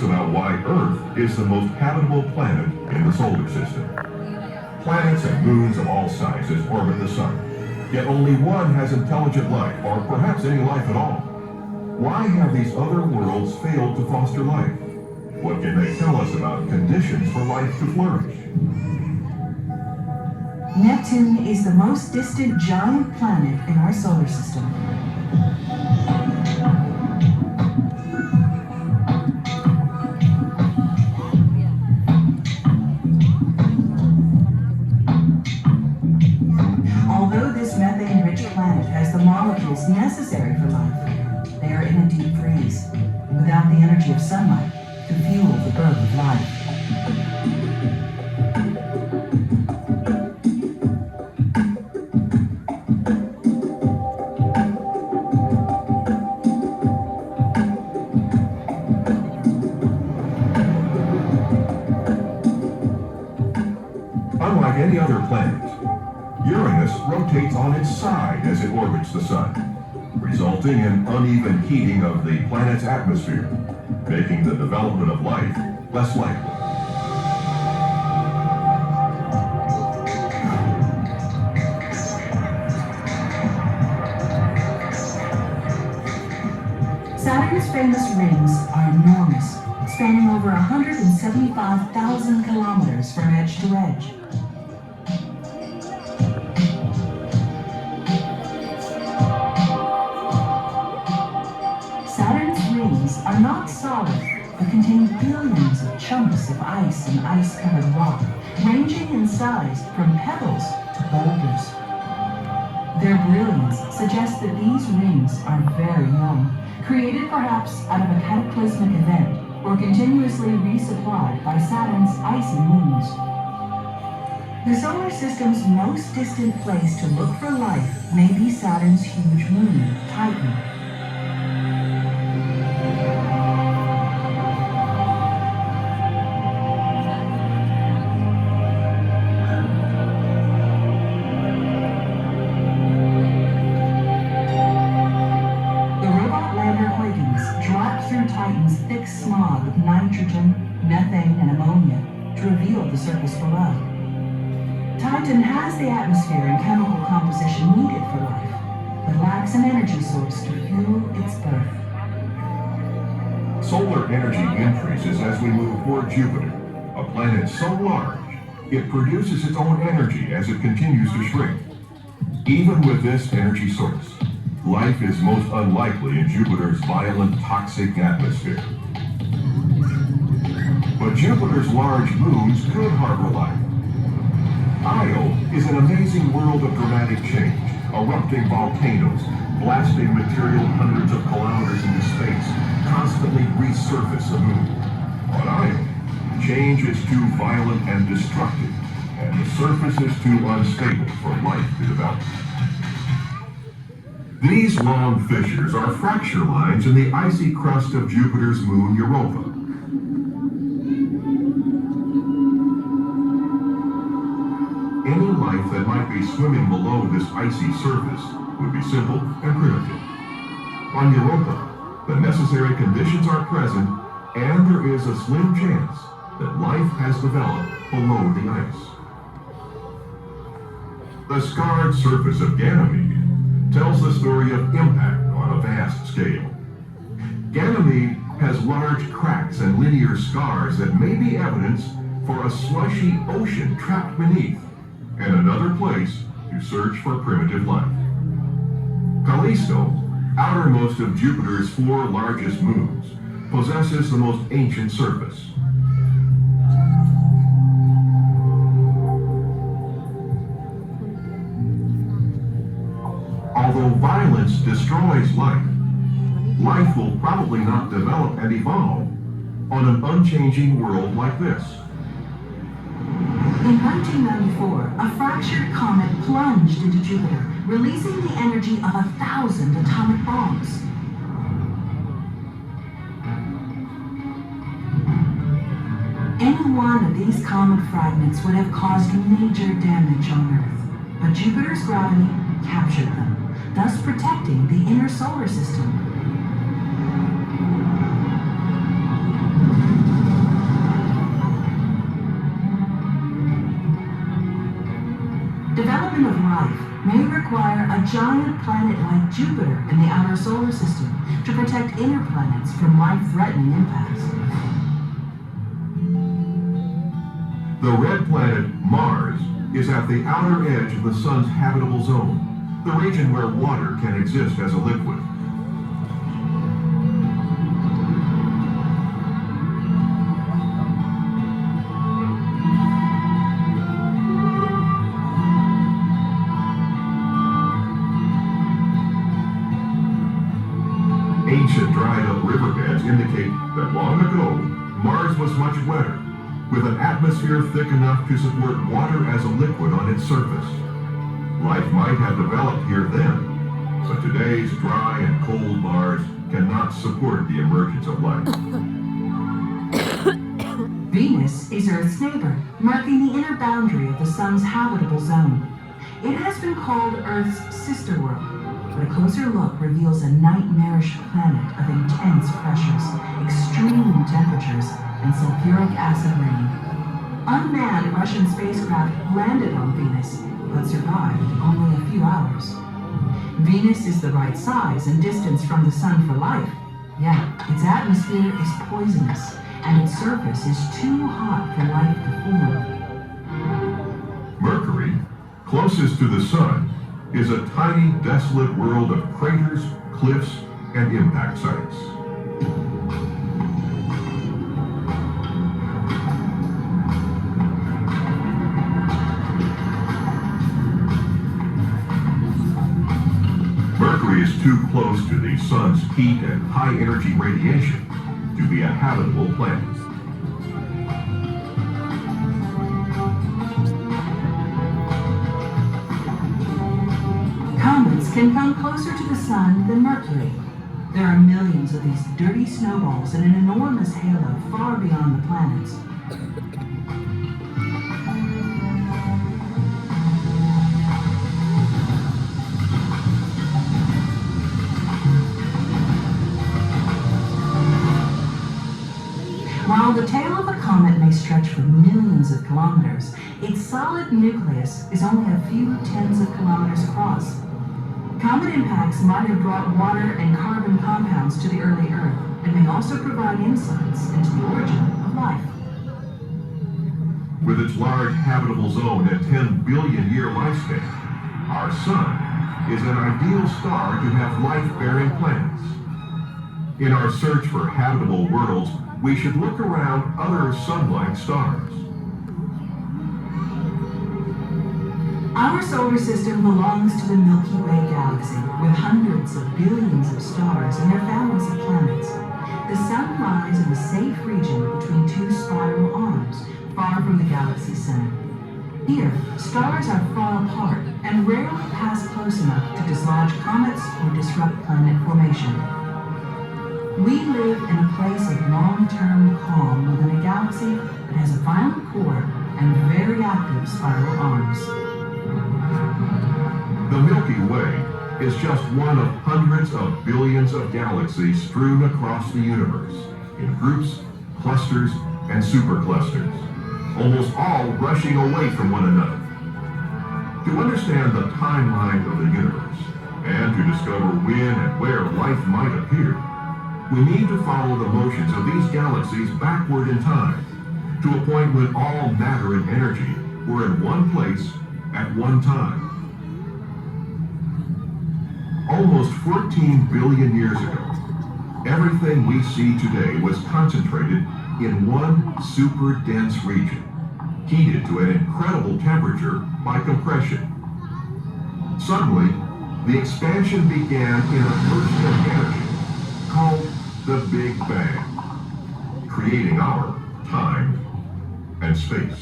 About why Earth is the most habitable planet in the solar system. Planets and moons of all sizes orbit the sun, yet only one has intelligent life, or perhaps any life at all. Why have these other worlds failed to foster life? What can they tell us about conditions for life to flourish? Neptune is the most distant giant planet in our solar system. Although this methane-rich planet has the molecules necessary for life, they are in a deep freeze, without the energy of sunlight to fuel the birth of life. Unlike any other planet, Uranus rotates on its side as it orbits the sun, resulting in uneven heating of the planet's atmosphere, making the development of life less likely. Saturn's famous rings are enormous, spanning over 175,000 kilometers from edge to edge. Saturn's rings are not solid, but contain billions of chunks of ice and ice-covered rock, ranging in size from pebbles to boulders. Their brilliance suggests that these rings are very young, created perhaps out of a cataclysmic event, or continuously resupplied by Saturn's icy moons. The solar system's most distant place to look for life may be Saturn's huge moon, Titan. Titan's thick smog of nitrogen, methane, and ammonia to reveal the surface below. Titan has the atmosphere and chemical composition needed for life, but lacks an energy source to fuel its birth. Solar energy increases as we move toward Jupiter, a planet so large it produces its own energy as it continues to shrink. Even with this energy source, life is most unlikely in Jupiter's violent, toxic atmosphere. But Jupiter's large moons could harbor life. Io is an amazing world of dramatic change, erupting volcanoes, blasting material hundreds of kilometers into space, constantly resurface the moon. On Io, change is too violent and destructive, and the surface is too unstable for life to develop. These long fissures are fracture lines in the icy crust of Jupiter's moon Europa. Any life that might be swimming below this icy surface would be simple and primitive. On Europa, the necessary conditions are present, and there is a slim chance that life has developed below the ice. The scarred surface of Ganymede tells the story of impact on a vast scale. Ganymede has large cracks and linear scars that may be evidence for a slushy ocean trapped beneath, and another place to search for primitive life. Callisto, outermost of Jupiter's 4 largest moons, possesses the most ancient surface. Although violence destroys life, life will probably not develop and evolve on an unchanging world like this. In 1994, a fractured comet plunged into Jupiter, releasing the energy of 1,000 atomic bombs. Any one of these comet fragments would have caused major damage on Earth, but Jupiter's gravity captured them, thus protecting the inner solar system. life may require a giant planet like Jupiter in the outer solar system to protect inner planets from life-threatening impacts. The red planet, Mars, is at the outer edge of the sun's habitable zone, the region where water can exist as a liquid. Ancient dried-up riverbeds indicate that long ago, Mars was much wetter, with an atmosphere thick enough to support water as a liquid on its surface. Life might have developed here then, but today's dry and cold Mars cannot support the emergence of life. Venus is Earth's neighbor, marking the inner boundary of the sun's habitable zone. It has been called Earth's sister world, but a closer look reveals a nightmarish planet of intense pressures, extreme temperatures, and sulfuric acid rain. Unmanned Russian spacecraft landed on Venus, but survived only a few hours. Venus is the right size and distance from the sun for life, yet its atmosphere is poisonous, and its surface is too hot for life to form. Mercury, closest to the sun, is a tiny, desolate world of craters, cliffs, and impact sites. Mercury is too close to the sun's heat and high-energy radiation to be a habitable planet. Comets can come closer to the sun than Mercury. There are millions of these dirty snowballs in an enormous halo far beyond the planets. While the tail of a comet may stretch for millions of kilometers, its solid nucleus is only a few tens of kilometers across. Comet impacts might have brought water and carbon compounds to the early Earth, and may also provide insights into the origin of life. With its large habitable zone and 10 billion year lifespan, our sun is an ideal star to have life-bearing planets. In our search for habitable worlds, we should look around other sun-like stars. Our solar system belongs to the Milky Way galaxy, with hundreds of billions of stars and their families of planets. The sun lies in a safe region between two spiral arms, far from the galaxy's center. Here, stars are far apart and rarely pass close enough to dislodge comets or disrupt planet formation. We live in a place of long-term calm within a galaxy that has a violent core and very active spiral arms. The Milky Way is just one of hundreds of billions of galaxies strewn across the universe, in groups, clusters, and superclusters, almost all rushing away from one another. To understand the timeline of the universe, and to discover when and where life might appear, we need to follow the motions of these galaxies backward in time, to a point when all matter and energy were in one place at one time. Almost 14 billion years ago, everything we see today was concentrated in one super dense region, heated to an incredible temperature by compression. Suddenly, the expansion began in a burst of energy called the Big Bang, creating our time and space.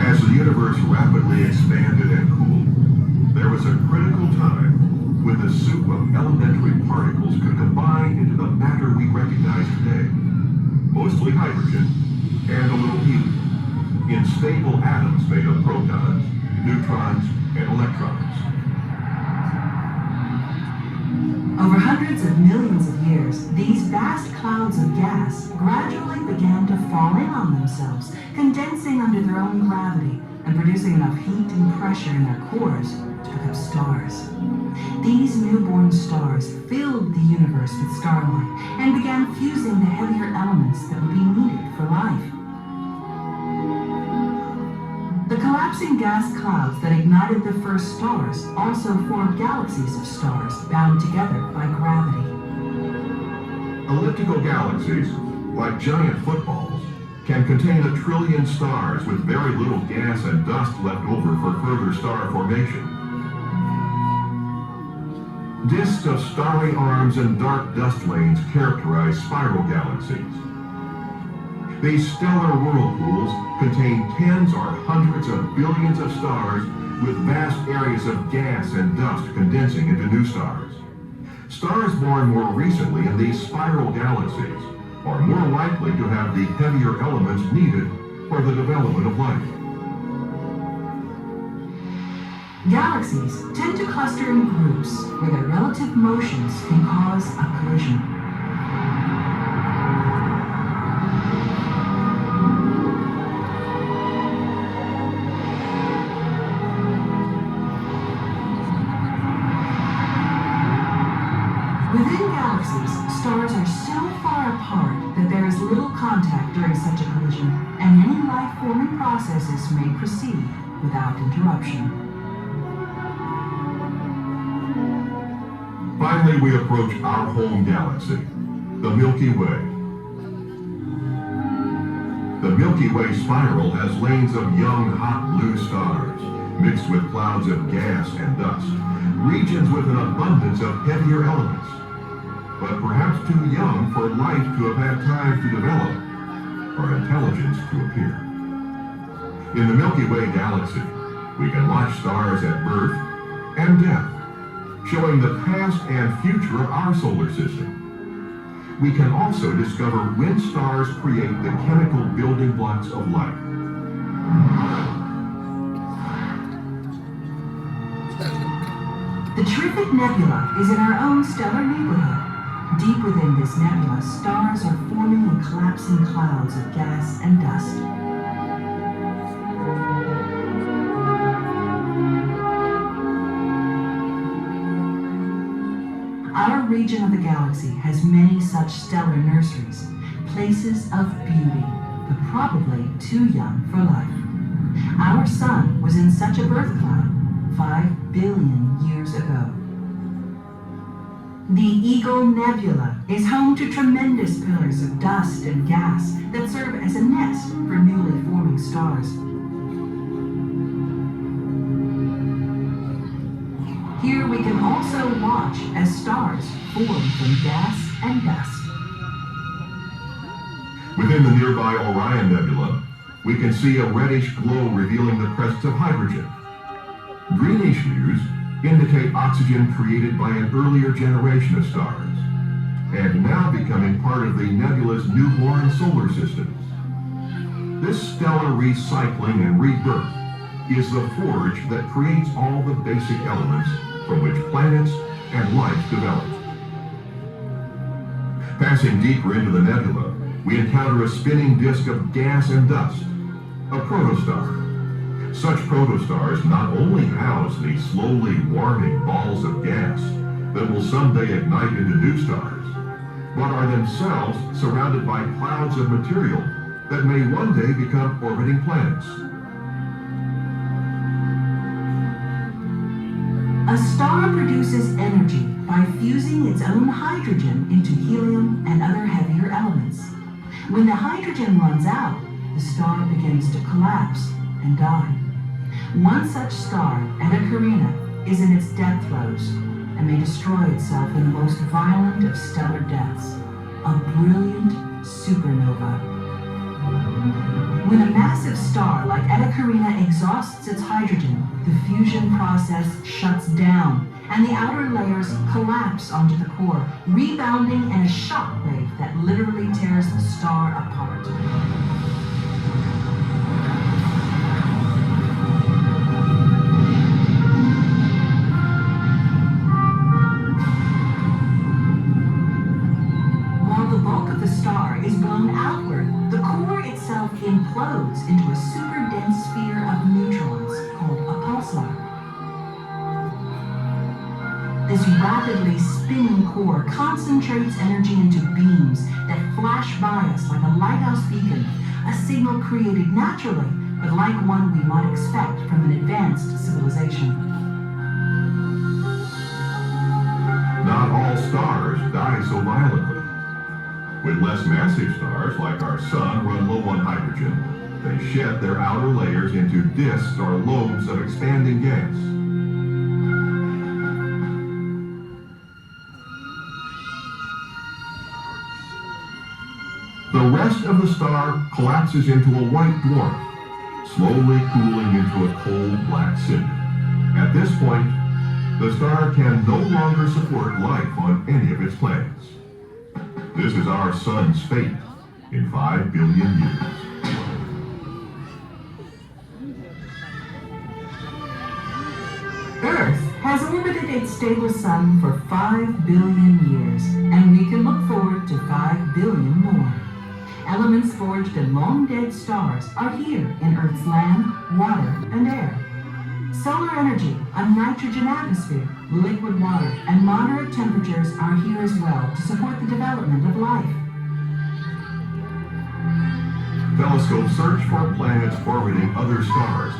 As the universe rapidly expanded and cooled, there was a critical time when the soup of elementary particles could combine into the matter we recognize today, mostly hydrogen and a little helium, in stable atoms made of protons, neutrons, and electrons. Over hundreds of millions of years, these vast clouds of gas gradually began to fall in on themselves, condensing under their own gravity and producing enough heat and pressure in their cores to pick up stars. These newborn stars filled the universe with starlight and began fusing the heavier elements that would be needed for life. The collapsing gas clouds that ignited the first stars also formed galaxies of stars bound together by gravity. Elliptical galaxies, like giant footballs, can contain 1 trillion stars with very little gas and dust left over for further star formation. Disks of starry arms and dark dust lanes characterize spiral galaxies. These stellar whirlpools contain tens or hundreds of billions of stars with vast areas of gas and dust condensing into new stars. Stars born more recently in these spiral galaxies are more likely to have the heavier elements needed for the development of life. Galaxies tend to cluster in groups where their relative motions can cause a collision. Within galaxies, stars are so far apart that there is little contact during such a collision, and any life-forming processes may proceed without interruption. Finally, we approach our home galaxy, the Milky Way. The Milky Way spiral has lanes of young, hot blue stars, mixed with clouds of gas and dust, regions with an abundance of heavier elements, but perhaps too young for life to have had time to develop or intelligence to appear. In the Milky Way galaxy, we can watch stars at birth and death, showing the past and future of our solar system. We can also discover when stars create the chemical building blocks of life. The Trifid Nebula is in our own stellar neighborhood. Deep within this nebula, stars are forming in collapsing clouds of gas and dust. Our region of the galaxy has many such stellar nurseries, places of beauty, but probably too young for life. Our sun was in such a birth cloud 5 billion years ago. The Eagle Nebula is home to tremendous pillars of dust and gas that serve as a nest for newly forming stars. Here we can also watch as stars form from gas and dust. Within the nearby Orion Nebula, we can see a reddish glow revealing the presence of hydrogen. Greenish hues indicate oxygen created by an earlier generation of stars, and now becoming part of the nebula's newborn solar systems. This stellar recycling and rebirth is the forge that creates all the basic elements from which planets and life develop. Passing deeper into the nebula, we encounter a spinning disk of gas and dust, a protostar. Such protostars not only house these slowly warming balls of gas that will someday ignite into new stars, but are themselves surrounded by clouds of material that may one day become orbiting planets. A star produces energy by fusing its own hydrogen into helium and other heavier elements. When the hydrogen runs out, the star begins to collapse and die. One such star, Eta Carina, is in its death throes and may destroy itself in the most violent of stellar deaths, a brilliant supernova. When a massive star like Eta Carina exhausts its hydrogen, the fusion process shuts down and the outer layers collapse onto the core, rebounding in a shockwave that literally tears the star apart. explodes into a super dense sphere of neutrons called a pulsar. This rapidly spinning core concentrates energy into beams that flash by us like a lighthouse beacon, a signal created naturally, but like one we might expect from an advanced civilization. Not all stars die so violently. When less massive stars, like our Sun, run low on hydrogen, they shed their outer layers into disks or lobes of expanding gas. The rest of the star collapses into a white dwarf, slowly cooling into a cold black cinder. At this point, the star can no longer support life on any of its planets. This is our Sun's fate in 5 billion years. Earth has orbited its stable sun for 5 billion years, and we can look forward to 5 billion more. Elements forged in long-dead stars are here in Earth's land, water, and air. Solar energy, a nitrogen atmosphere, liquid water, and moderate temperatures are here as well to support the development of life. Telescopes search for planets orbiting other stars.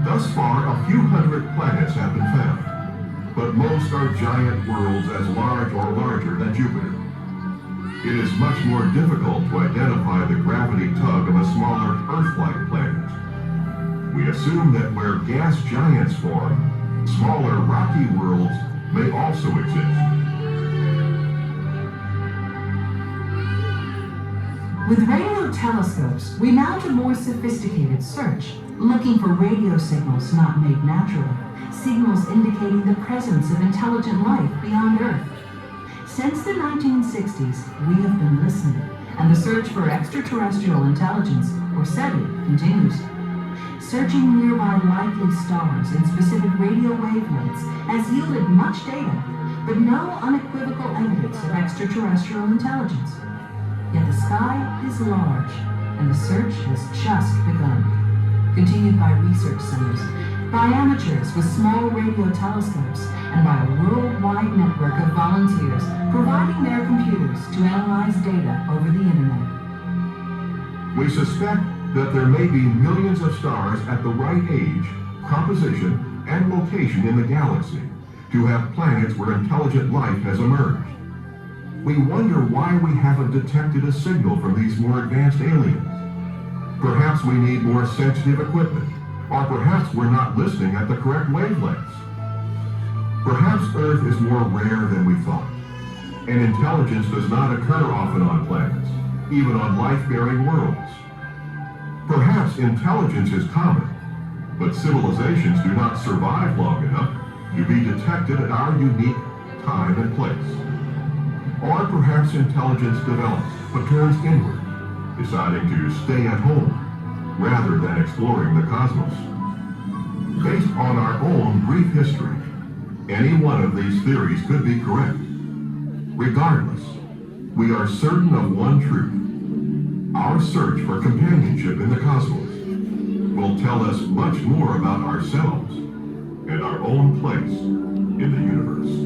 Thus far, a few hundred planets have been found, but most are giant worlds as large or larger than Jupiter. It is much more difficult to identify the gravity tug of a smaller Earth-like planet. We assume that where gas giants form, smaller rocky worlds may also exist. With radio telescopes, we mount a more sophisticated search, looking for radio signals not made naturally, signals indicating the presence of intelligent life beyond Earth. Since the 1960s, we have been listening, and the search for extraterrestrial intelligence, or SETI, continues. Searching nearby likely stars in specific radio wavelengths has yielded much data, but no unequivocal evidence of extraterrestrial intelligence. Yet the sky is large, and the search has just begun. Continued by research centers, by amateurs with small radio telescopes, and by a worldwide network of volunteers providing their computers to analyze data over the internet. We suspect that there may be millions of stars at the right age, composition, and location in the galaxy to have planets where intelligent life has emerged. We wonder why we haven't detected a signal from these more advanced aliens. Perhaps we need more sensitive equipment, or perhaps we're not listening at the correct wavelengths. Perhaps Earth is more rare than we thought, and intelligence does not occur often on planets, even on life-bearing worlds. Perhaps intelligence is common, but civilizations do not survive long enough to be detected at our unique time and place. Or perhaps intelligence develops but turns inward, deciding to stay at home rather than exploring the cosmos. Based on our own brief history, any one of these theories could be correct. Regardless, we are certain of one truth. Our search for companionship in the cosmos will tell us much more about ourselves and our own place in the universe.